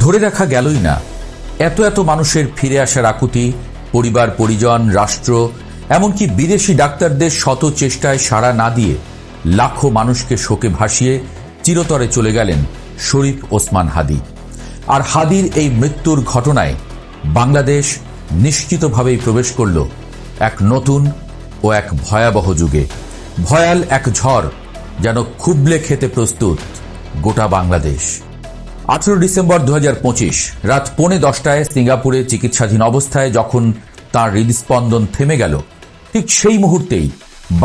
ধরে রাখা গেলই না। এত এত মানুষের ফিরে আসার আকুতি, পরিবার পরিজন, রাষ্ট্র, এমনকি বিদেশি ডাক্তারদের শত চেষ্টায় সাড়া না দিয়ে লাখো মানুষকে শোকে ভাসিয়ে চিরতরে চলে গেলেন শরীফ ওসমান হাদী। আর হাদীর এই মৃত্যুর ঘটনায় বাংলাদেশ নিশ্চিতভাবেই প্রবেশ করল এক নতুন ও এক ভয়াবহ যুগে। ভয়াল এক ঝড় যেন খুবলে খেতে প্রস্তুত গোটা বাংলাদেশ। 18 ডিসেম্বর 2025 রাত 9:45 সিঙ্গাপুরে চিকিৎসাধীন অবস্থায় যখন তার হৃদস্পন্দন থেমে গেল, ঠিক সেই মুহূর্তেই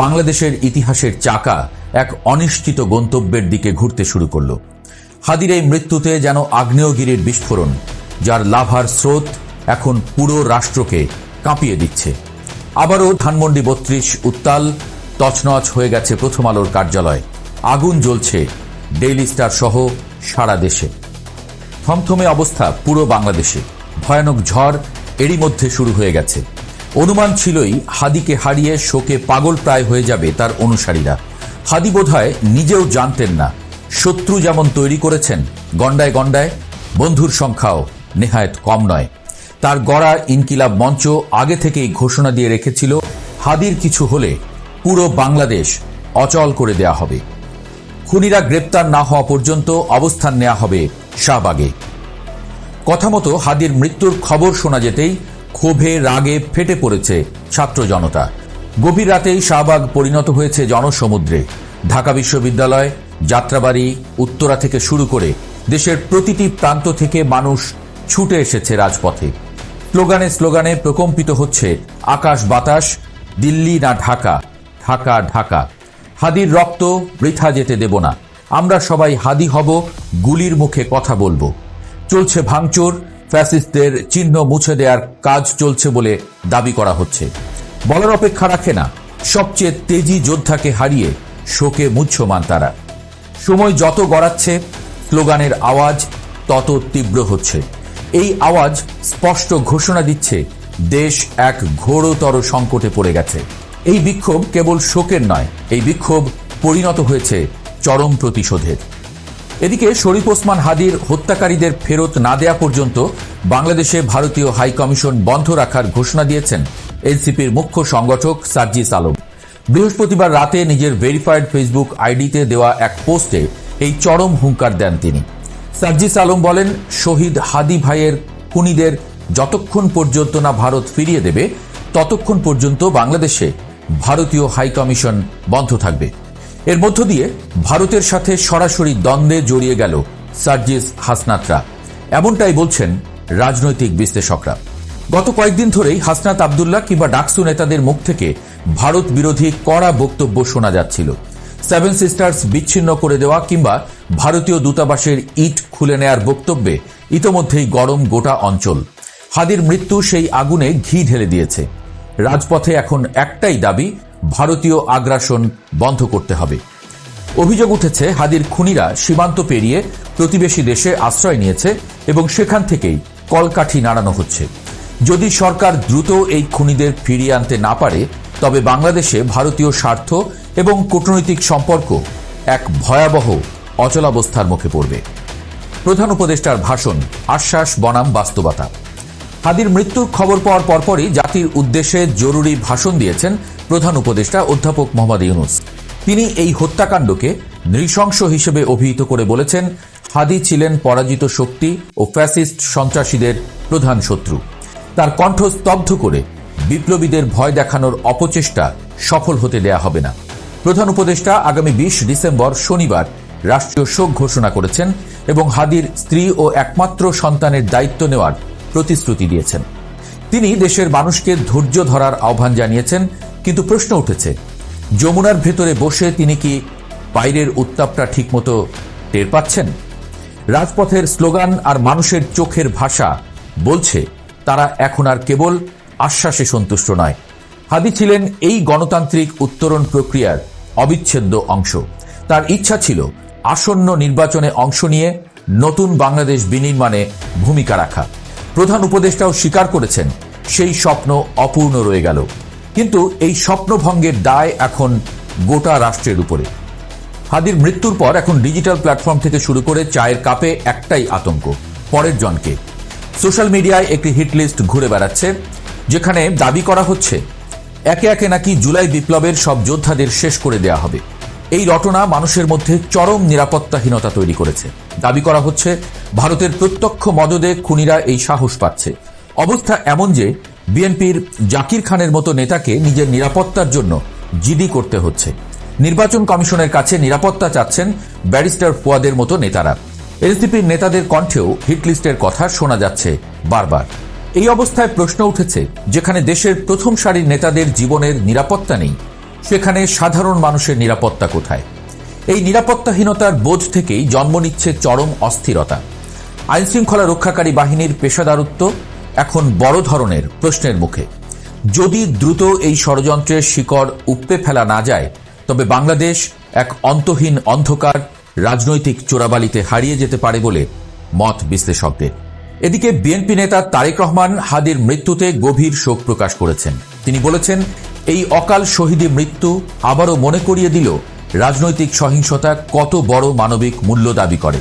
বাংলাদেশের ইতিহাসের চাকা এক অনিশ্চিত গন্তব্যের দিকে ঘুরতে শুরু করল। হাদীর এই মৃত্যুতে যেন আগ্নেয়গিরির বিস্ফোরণ, যার লাভার স্রোত এখন পুরো রাষ্ট্রকে কাঁপিয়ে দিচ্ছে। আবারও ধানমন্ডি 32 উত্তাল, তছনছ হয়ে গেছে প্রথম আলোর কার্যালয়, আগুন জ্বলছে ডেইলি স্টার সহ সারা দেশে। থমথমে অবস্থা পুরো বাংলাদেশে। ভয়ানক ঝড় এরই মধ্যে শুরু হয়ে গেছে। অনুমান ছিলই হাদীকে হারিয়ে শোকে পাগল প্রায় হয়ে যাবে তার অনুসারীরা। হাদী বোধহয় নিজেও জানতেন না, শত্রু যেমন তৈরি করেছেন গন্ডায় গন্ডায়, বন্ধুর সংখ্যাও নেহায়েত কম নয়। তার গড়া ইনকিলাব মঞ্চ আগে থেকেই ঘোষণা দিয়ে রেখেছিল, হাদীর কিছু হলে পুরো বাংলাদেশ অচল করে দেয়া হবে। খুনিরা গ্রেপ্তার না হওয়া পর্যন্ত অবস্থান নেওয়া হবে শাহবাগে। কথা মতো হাদীর মৃত্যুর খবর শোনা যেতেই ক্ষোভে রাগে ফেটে পড়েছে ছাত্র জনতা। গভীর রাতেই শাহবাগ পরিণত হয়েছে জনসমুদ্রে। ঢাকা বিশ্ববিদ্যালয়, যাত্রাবাড়ি, উত্তরা থেকে শুরু করে দেশের প্রতিটি প্রান্ত থেকে মানুষ ছুটে এসেছে রাজপথে। স্লোগানে স্লোগানে প্রকম্পিত হচ্ছে আকাশ বাতাস, দিল্লি না ঢাকা, ঢাকা ঢাকা। হাদীর রক্ত বৃথা যেতে দেব না, আমরা সবাই হাদী হব, গুলির মুখে কথা বলবো। চলছে ভাঙচুর, ফ্যাসিস্টদের চিহ্ন মুছে দেওয়ার কাজ চলছে বলে দাবি করা হচ্ছে। বলার অপেক্ষা রাখে না, সবচেয়ে তেজি যোদ্ধাকে হারিয়ে শোকে মুহ্যমান তারা। সময় যত গড়াচ্ছে, স্লোগানের আওয়াজ তত তীব্র হচ্ছে। এই আওয়াজ স্পষ্ট ঘোষণা দিচ্ছে দেশ এক ঘোরতর সংকটে পড়ে গেছে। এই বিক্ষোভ কেবল শোকের নয়, এই বিক্ষোভ পরিণত হয়েছে চরম প্রতিশোধের। এদিকে শরীফ ওসমান হাদীর হত্যাকারীদের ফেরত না দেয়া পর্যন্ত বাংলাদেশে ভারতীয় হাই কমিশন বন্ধ রাখার ঘোষণা দিয়েছেন এনসিপির মুখ্য সংগঠক সার্জিস আলম। বৃহস্পতিবার রাতে নিজের ভেরিফাইড ফেসবুক আইডিতে দেওয়া এক পোস্টে এই চরম হুঙ্কার দেন তিনি। সার্জিস আলম বলেন, শহীদ হাদী ভাইয়ের খুনিদের যতক্ষণ পর্যন্ত না ভারত ফিরিয়ে দেবে, ততক্ষণ পর্যন্ত বাংলাদেশে ভারতীয় হাই কমিশন বন্ধ থাকবে। এর মধ্য দিয়ে ভারতের সাথে সরাসরি দ্বন্দ্বে জড়িয়ে গেল সার্জিস হাসনাতরা, এমনটাই বলছেন রাজনৈতিক বিশ্লেষকরা। গত কয়েকদিন ধরেই হাসনাত আবদুল্লাহ কিংবা ডাকসু নেতাদের মুখ থেকে ভারত বিরোধী কড়া বক্তব্য শোনা যাচ্ছিল। সেভেন সিস্টার্স বিচ্ছিন্ন করে দেওয়া কিংবা ভারতীয় দূতাবাসের ইট খুলে নেয়ার বক্তব্যে ইতোমধ্যেই গরম গোটা অঞ্চল। হাদীর মৃত্যু সেই আগুনে ঘি ঢেলে দিয়েছে। রাজপথে এখন একটাই দাবি, ভারতীয় আগ্রাসন বন্ধ করতে হবে। অভিযোগ উঠেছে হাদীর খুনিরা সীমান্ত পেরিয়ে প্রতিবেশী দেশে আশ্রয় নিয়েছে এবং সেখান থেকেই কলকাঠি নাড়ানো হচ্ছে। যদি সরকার দ্রুত এই খুনিদের ফিরিয়ে আনতে না পারে, তবে বাংলাদেশে ভারতীয় স্বার্থ এবং কূটনৈতিক সম্পর্ক এক ভয়াবহ অচলাবস্থার মুখে পড়বে। প্রধান উপদেষ্টার ভাষণ, আশ্বাস বনাম বাস্তবতা। হাদীর মৃত্যুর খবর পাওয়ার পরপরই জাতির উদ্দেশ্যে জরুরি ভাষণ দিয়েছেন প্রধান উপদেষ্টা অধ্যাপক মোহাম্মদ ইউনূস। তিনি এই হত্যাকাণ্ডকে নৃশংস হিসেবে অভিহিত করে বলেছেন, হাদী ছিলেন পরাজিত শক্তি ও ফ্যাসিস্ট সন্ত্রাসীদের প্রধান শত্রু। তার কণ্ঠ স্তব্ধ করে বিপ্লবীদের ভয় দেখানোর অপচেষ্টা সফল হতে দেয়া হবে না। প্রধান উপদেষ্টা আগামী 20 ডিসেম্বর শনিবার রাষ্ট্রীয় শোক ঘোষণা করেছেন এবং হাদীর স্ত্রী ও একমাত্র সন্তানের দায়িত্ব নেওয়ার প্রতিশ্রুতি দিয়েছেন। তিনি দেশের মানুষকে ধৈর্য ধরার আহ্বান জানিয়েছেন, কিন্তু প্রশ্ন উঠেছে, যমুনার ভেতরে বসে তিনি কি বাইরের উত্তাপটা ঠিকমতো টের পাচ্ছেন? রাজপথের স্লোগান আর মানুষের চোখের ভাষা বলছে তারা এখন আর কেবল আশ্বাসে সন্তুষ্ট নয়। হাদী ছিলেন এই গণতান্ত্রিক উত্তরণ প্রক্রিয়ার অবিচ্ছেদ্য অংশ। তার ইচ্ছা ছিল আসন্ন নির্বাচনে অংশ নিয়ে নতুন বাংলাদেশ বিনির্মাণে ভূমিকা রাখা। প্রধান উপদেষ্টাও স্বীকার করেছেন সেই স্বপ্ন অপূর্ণ রয়ে গেল, কিন্তু এই স্বপ্নভঙ্গের দায় এখন গোটা রাষ্ট্রের উপরে। হাদীর মৃত্যুর পর এখন ডিজিটাল প্ল্যাটফর্ম থেকে শুরু করে চায়ের কাপে একটাই আতঙ্ক, পরের জনকে। সোশ্যাল মিডিয়ায় একটি হিটলিস্ট ঘুরে বেড়াচ্ছে, যেখানে দাবি করা হচ্ছে একে একে নাকি জুলাই বিপ্লবের সব যোদ্ধাদের শেষ করে দেয়া হবে। এই রটনা মানুষের মধ্যে চরম নিরাপত্তাহীনতা তৈরি করেছে। দাবি করা হচ্ছে ভারতের প্রত্যক্ষ মদদে খুনিরা এই সাহস পাচ্ছে। অবস্থা এমন যে বিএনপির জাকির খানের মতো নেতাকে নিজের নিরাপত্তার জন্য জিডি করতে হচ্ছে। নির্বাচন কমিশনের কাছে নিরাপত্তা চাচ্ছেন ব্যারিস্টার ফুয়াদের মতো নেতারা। এনসিপির নেতাদের কণ্ঠেও হিটলিস্টের কথা শোনা যাচ্ছে বারবার। এই অবস্থায় প্রশ্ন উঠেছে, যেখানে দেশের প্রথম সারির নেতাদের জীবনের নিরাপত্তা নেই, সেখানে সাধারণ মানুষের নিরাপত্তা কোথায়? এই নিরাপত্তাহীনতার বোধ থেকেই জন্ম নিচ্ছে চরম অস্থিরতা। আইনশৃঙ্খলা রক্ষাকারী বাহিনীর পেশাদারত্ব এখন বড় ধরনের প্রশ্নের মুখে। যদি দ্রুত এই ষড়যন্ত্রের শিকড় উপড়ে ফেলা না যায়, তবে বাংলাদেশ এক অন্তহীন অন্ধকার রাজনৈতিক চোরাবালিতে হারিয়ে যেতে পারে বলে মত বিশ্লেষকদের। এদিকে বিএনপি নেতা তারেক রহমান হাদির মৃত্যুতে গভীর শোক প্রকাশ করেছেন। তিনি বলেছেন, এই অকাল শহীদী মৃত্যু আবারও মনে করিয়ে দিল রাজনৈতিক সহিংসতা কত বড় মানবিক মূল্য দাবি করে।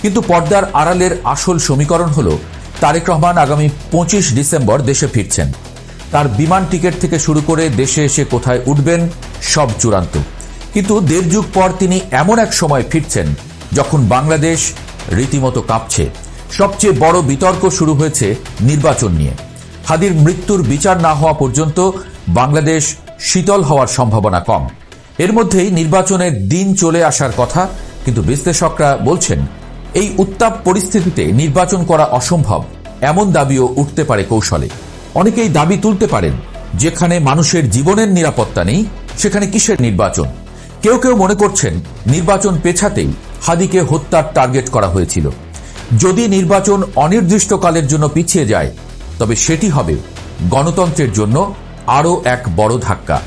কিন্তু পর্দার আড়ালের আসল সমীকরণ হল তারেক রহমান আগামী 25 ডিসেম্বর দেশে ফিরছেন। তার বিমান টিকিট থেকে শুরু করে দেশে এসে কোথায় উঠবেন সব চূড়ান্ত। কিন্তু দেড় যুগ পর তিনি এমন এক সময় ফিরছেন যখন বাংলাদেশ রীতিমতো কাঁপছে। সবচেয়ে বড় বিতর্ক শুরু হয়েছে নির্বাচন নিয়ে। হাদির মৃত্যুর বিচার না হওয়া পর্যন্ত বাংলাদেশ শীতল হওয়ার সম্ভাবনা কম। এর মধ্যেই নির্বাচনের দিন চলে আসার কথা, কিন্তু বিশ্লেষকরা বলছেন এই উত্তাপ পরিস্থিতিতে নির্বাচন করা অসম্ভব, এমন দাবিও উঠতে পারে কৌশলে। অনেকেই দাবি তুলতে পারেন, যেখানে মানুষের জীবনের নিরাপত্তা নেই সেখানে কিসের নির্বাচন? কেউ কেউ মনে করছেন নির্বাচন পেছাতেই হাদিকে হত্যার টার্গেট করা হয়েছিল। যদি নির্বাচন অনির্দিষ্টকালের জন্য পিছিয়ে যায়, তবে সেটি হবে গণতন্ত্রের জন্য আরও এক বড় ধাক্কা।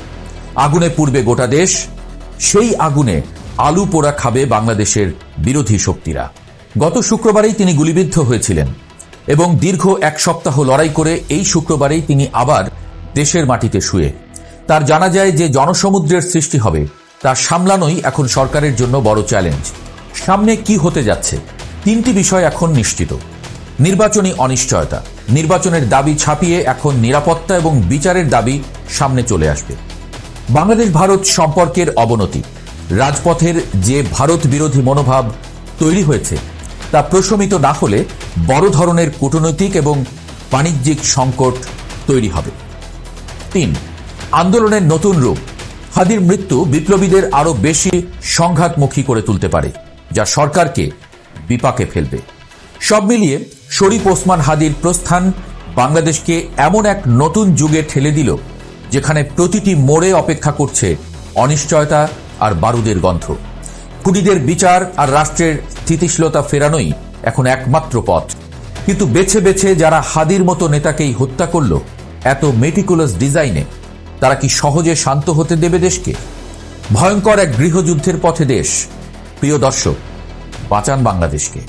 আগুনে পুড়বে গোটা দেশ, সেই আগুনে আলু পোড়া খাবে বাংলাদেশের বিরোধী শক্তিরা। গত শুক্রবারেই তিনি গুলিবিদ্ধ হয়েছিলেন এবং দীর্ঘ এক সপ্তাহ লড়াই করে এই শুক্রবারেই তিনি আবার দেশের মাটিতে শুয়ে। তার জানা যায় যে জনসমুদ্রের সৃষ্টি হবে, তা সামলানোই এখন সরকারের জন্য বড় চ্যালেঞ্জ। সামনে কি হতে যাচ্ছে? তিনটি বিষয় এখন নিশ্চিত। নির্বাচনী অনিশ্চয়তা, নির্বাচনের দাবি ছাপিয়ে এখন নিরাপত্তা এবং বিচারের দাবি সামনে চলে আসবে। বাংলাদেশ ভারত সম্পর্কের অবনতি, রাজপথের যে ভারত বিরোধী মনোভাব তৈরি হয়েছে তা প্রশমিত না হলে বড় ধরনের কূটনৈতিক এবং বাণিজ্যিক সংকট তৈরি হবে। 3. আন্দোলনের নতুন রূপ। হাদির মৃত্যু বিপ্লবীদের আরও বেশি সংঘাতমুখী করে তুলতে পারে, যা সরকারকে বিপাকে ফেলবে। সব মিলিয়ে শরীফ ওসমান হাদির প্রস্থান বাংলাদেশকে এমন এক নতুন যুগে ঠেলে দিল, যেখানে প্রতিটি মোড়ে অপেক্ষা করছে অনিশ্চয়তা আর বারুদের গন্ধ। খুনিদের বিচার আর রাষ্ট্রের স্থিতিশীলতা ফেরানোই এখন একমাত্র পথ। কিন্তু বেছে বেছে যারা হাদির মতো নেতাকেই হত্যা করল এত মেটিকুলাস ডিজাইনে, তারা কি সহজে শান্ত হতে দেবে দেশকে? ভয়ঙ্কর এক গৃহযুদ্ধের পথে দেশ। প্রিয় দর্শক, বাঁচান বাংলাদেশকে।